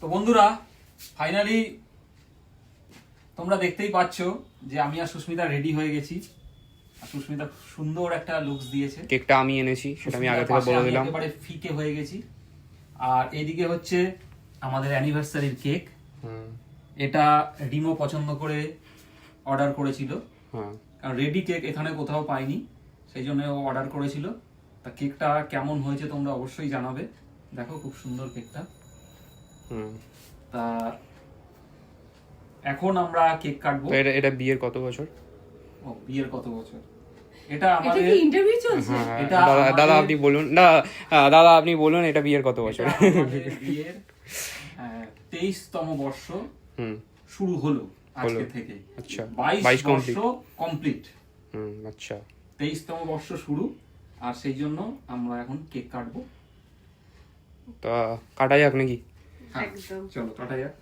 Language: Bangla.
তো বন্ধুরা ফাইনালি তোমরা দেখতেই পাচ্ছ যে আমি আর সুস্মিতা রেডি হয়ে গেছি। আর সুস্মিতা সুন্দর একটা লুকস দিয়েছে। কেকটা আমি এনেছি, সেটা আমি আগে থেকে বলে দিলাম। একেবারে ফিকে হয়ে গেছি। আর এইদিকে হচ্ছে আমাদের অ্যানিভার্সারির কেক। এটা রিমো পছন্দ করে অর্ডার করেছিল, কারণ রেডি কেক এখানে কোথাও পাইনি, সেই জন্য ও অর্ডার করেছিল। তা কেকটা কেমন হয়েছে তোমরা অবশ্যই জানাবে। দেখো খুব সুন্দর কেকটা। তা এখন আমরা কেক কাটবো। এটা বিয়ের কত বছর? ও বিয়ের কত বছর? এটা আমাদের ইন্টারভিউ চলছে। এটা দাদা আপনি বলুন না, দাদা আপনি বলুন এটা বিয়ের কত বছর? বিয়ের 23তম বর্ষ শুরু হলো আজকে থেকে। আচ্ছা, 22 বর্ষ কমপ্লিট। আচ্ছা, 23তম বর্ষ শুরু। আর সেই জন্য আমরা এখন কেক কাটবো। তা কাটা যাক নাকি? একদম, চলো কাটা যাক।